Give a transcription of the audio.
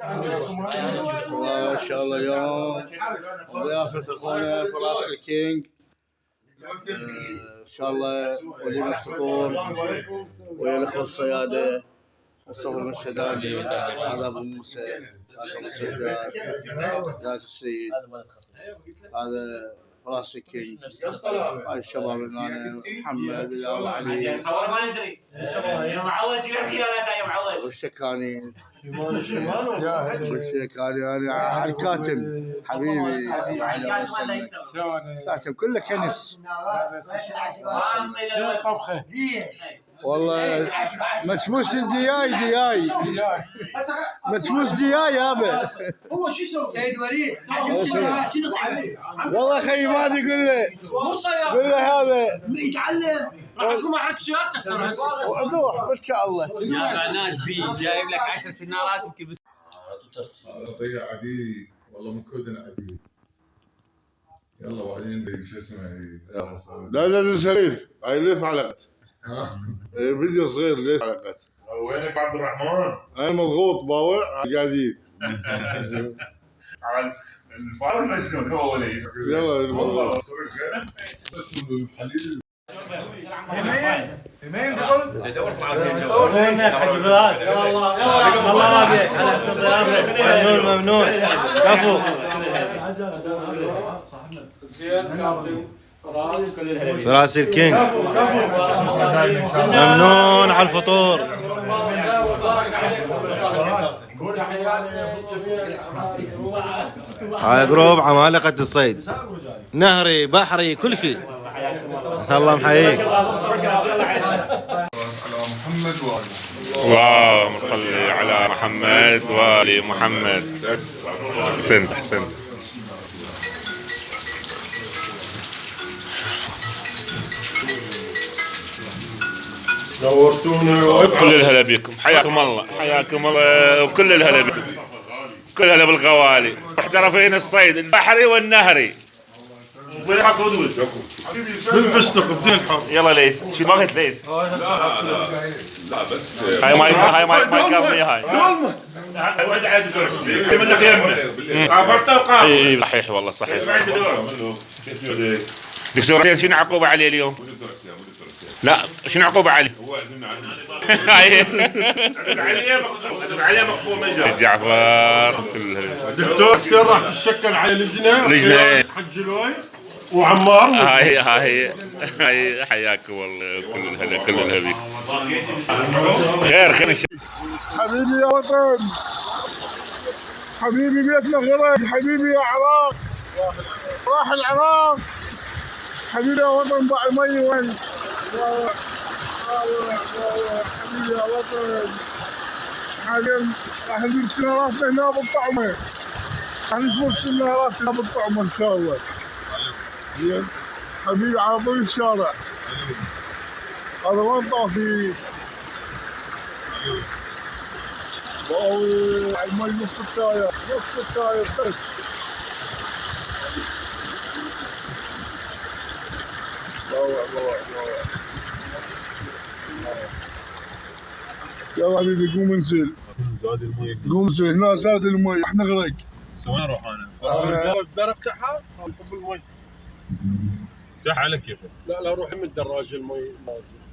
ما شاء الله اليوم ضيافة اخونا فراس الكينج. ان شاء الله وليمة فطور ويا الاخوة الصيادة مصطفى المشهداني، هذا ابو موسى، ذاك ابو سجاد، ذاك السيد، هذا فراس الكينج، هاي الشباب هنا محمد وعلي والشكاني انا الكاتب حبيبي كاتب كله كنس. شنو الطبخه؟ والله مشموس دياي مشموس دياي يابا. هو شو يسوي؟ سيد وليد شنو والله خي ما ادري قول له هذا يتعلم. معكم احد سيارتك ترى هسه روح ان شاء الله. يا عناد بي جايب لك 10 سنارات يمكن بس. طيب عدي والله من كودن عدي. يلا بعدين شو اسمه لا شريف هاي ليه علقت؟ فيديو صغير ليه علقت؟ وينك عبد الرحمن؟ انا مضغوط باوع قاعدين. الفارم مشون هو وليد. يلا والله يمين تقول دور يا حاج فراس. الله راضيك على حسن ضيافك. ممنون كفو. فراس الكينج ممنون على الفطور. هاي جروب عمالقة الصيد، نهري بحري كل شيء. الله محييك. اللهم صل على محمد وآل محمد. احسنت. نورتونا كل الهلا بكم، حياكم الله وكل الهلا بكم، كل الهلا بالغوالي محترفين الصيد البحري والنهري. بالفستق بدين الحر. يلا ليث، شو ما قلت ليث؟ لا بس هاي ما كافيه هاي. واحد عاد كرسي من الخيمه قابرته وقابر. اي صحيح والله صحيح. دكتور شنو عقوبة عليه اليوم؟ لا شنو عقوبة عليه؟ هو عزمنا عليه مقبول من جعفر. دكتور سير راح تشكل على لجنه حج الوي وعمار. هاي حياكم والله كل الهلا بيك. خير حبيبي يا وطن، حبيبي بيتنا غرق، حبيبي يا عراق، راح العراق، حبيبي يا وطن باع المي وين؟ حبيبي يا وطن، حاليا راح نجيب سياراتنا هنا بالطعمه، راح نجيب سياراتنا بالطعمه ان شاء الله. زين حبيبي على طول الشارع هذا وين طافي؟ والله المي نص التاير بس. روع. يلا حبيبي قوم انزل. زاد المي. قوم انزل هنا زاد المي احنا غرق. وين اروح انا؟ اقدر افتحها؟ طب المي افتح على كيفك. لا روح من الدراج المي نازل.